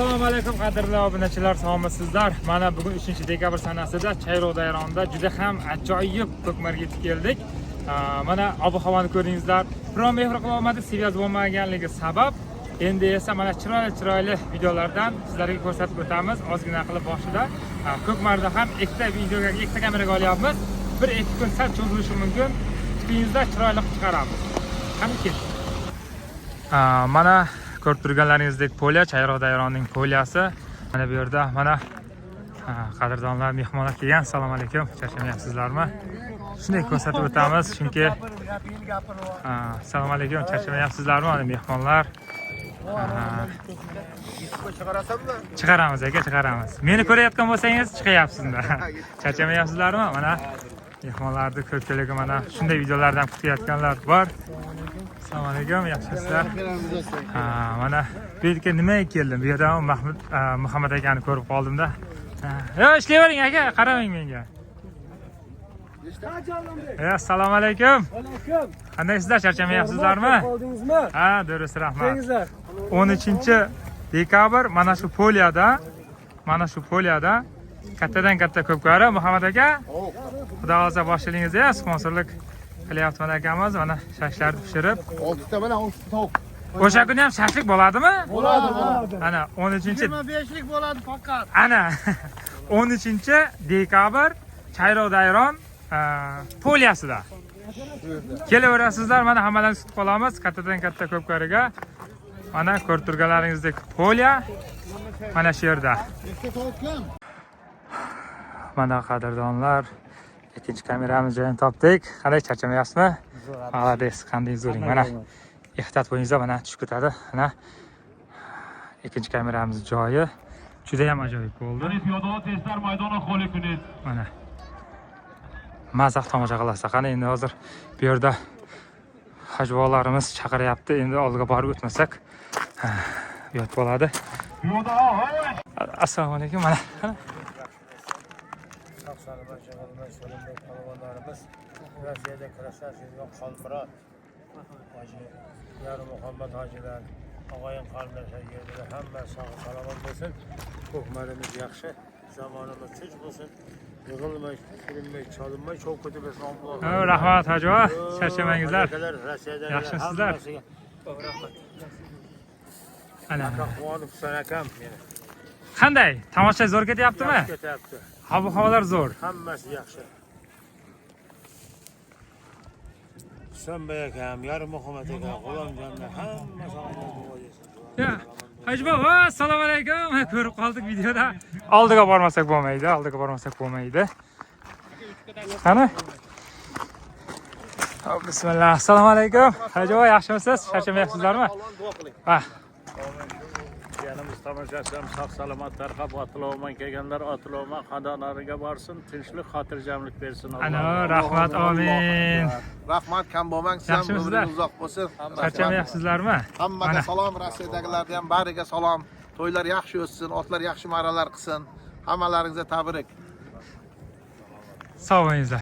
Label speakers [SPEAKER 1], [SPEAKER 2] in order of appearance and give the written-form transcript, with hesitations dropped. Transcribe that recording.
[SPEAKER 1] Assalomu alaykum qadrli obunachilar, sog'misizlar? Mana bugun 3-dekabr sanasida Chayroq dayronida juda ham ajoyib ko'kmarga yetib keldik. Mana ob-havoni ko'ringizlar. Biroq mehr qila olmadik, seviyasi bo'lmaganligi sabab. Endi esa mana chiroyli videolardan sizlarga ko'rsatib o'tamiz. Ozgina qilib boshida ko'kmarda ham ikkita kameraga olyapmiz. 1-2 kun sal cho'zilishi mumkin. Kutingizda chiroyli chiqaramiz. Qani ket. Mana ko'rib turganlaringizdek polya, Chayroq dayronining polyasi. Mana bu yerda mana qadrdonlar, mehmonlar kelgan. Assalomu alaykum. Charchamayapsizlarmi? Shunday ko'rsatib o'tamiz, chunki assalomu alaykum. Charchamayapsizlarmi? Mana mehmonlar. Chiqaramiz aka, chiqaramiz. Meni ko'rayotgan bo'lsangiz chiqyapsizda. Charchamayapsizlarmi? Mana mehmonlarni ko'pchiligi mana shunday videolardan kutayotganlar bor. Assalomu alaykum, yaxshisizlar? Mana bu yerga nimaga keldim? Bu yerda Muhammad akani ko'rib qoldimda. Yo, ishlayvering aka, qaramang menga. Assalomu alaykum.
[SPEAKER 2] Alaykum.
[SPEAKER 1] Qandaysizlar? Charchamayapsizlarmi?
[SPEAKER 2] Qoldingizmi?
[SPEAKER 1] Ha, durust, rahmat. 13-dekabr mana shu polyada kattadan katta ko'pkari Muhammad aka. Xudo xohlasa boshlig'ingizda sponsorlik qilyapti akamiz. Mana shashlarni pishirib.
[SPEAKER 3] 6 ta mana 6 tovuq.
[SPEAKER 1] O'sha kuni ham shashlik bo'ladimi?
[SPEAKER 3] Bo'ladi.
[SPEAKER 1] Ana
[SPEAKER 3] 25lik bo'ladi faqat.
[SPEAKER 1] Ana 13-dekabr Chayroq dayron polyasida. Kelaverasizlar, mana hammalarni kutib qolamiz kattadan katta ko'pkariga. Mana ko'rib turganlaringizdek polya mana shu yerda. Mana qadrdonlar, ikkinchi kameramiz joyini topdik. Qanday, charchamayapsizmi? Молодец, qanday zo'ring. Mana ehtiyot bo'lingizlar, mana tushib ketadi. Mana ikkinchi kameramiz joyi juda ham ajoyib bo'ldi. Mana mazaq tomosha qilasiz. Qani endi hozir bu yerda hajvolarimiz chaqiryapti. Endi oldiga borib o'tmasak yot bo'ladi. Assalomu alaykum. Mana
[SPEAKER 2] Rossiyada kurashlash yo'q Xolmurod. Yarim Muhammad hojilar, og'ayin qarindoshlar yerda hamma sog' salomat bo'lsin. Ko'kmarimiz yaxshi, zamonimiz tinch bo'lsin. Yig'ilmay, kulinmay, cholinmay, cho'p ko'tarmasin Alloh.
[SPEAKER 1] rahmat hajvo, charchamangizlar. Yaxshisizlar?
[SPEAKER 2] Rahmat.
[SPEAKER 1] Ana
[SPEAKER 2] Quvonib sanakam meni.
[SPEAKER 1] qanday? Tomosha zo'r ketyaptimi?
[SPEAKER 2] Ketyapti.
[SPEAKER 1] Havo-havolar zo'r.
[SPEAKER 2] Hammasi yaxshi. Sanbay akam, Yarim Muhammad aka, G'ulomjonlar hamma sog'lom bo'lsin.
[SPEAKER 1] Ya, hajvo, assalomu alaykum. Ko'rib qoldik videoda. Oldiga bormasak bo'lmaydi. Qani? Bismillah. Assalomu alaykum. Hajvo, yaxshimisiz? Charchamayapsizlarmi? Ha.
[SPEAKER 4] Yanimiz tomoshachim sog' salomat tarqab Otiloman kelganlar Otiloman xonadonlariga borsin, tinchlik, xotirjamlik bersin.
[SPEAKER 1] Ana, rahmat, amin.
[SPEAKER 3] Rahmat, kam bo'lmang, siz ham umringiz uzoq bo'lsin.
[SPEAKER 1] Charchamayapsizlarmi?
[SPEAKER 3] Hammaga salom, Rossiyadagilarga ham bariga salom. To'ylar yaxshi o'tsin, otlar yaxshi marralar qilsin. Hammalaringizga tabrik.
[SPEAKER 1] Sog' bo'lingizlar.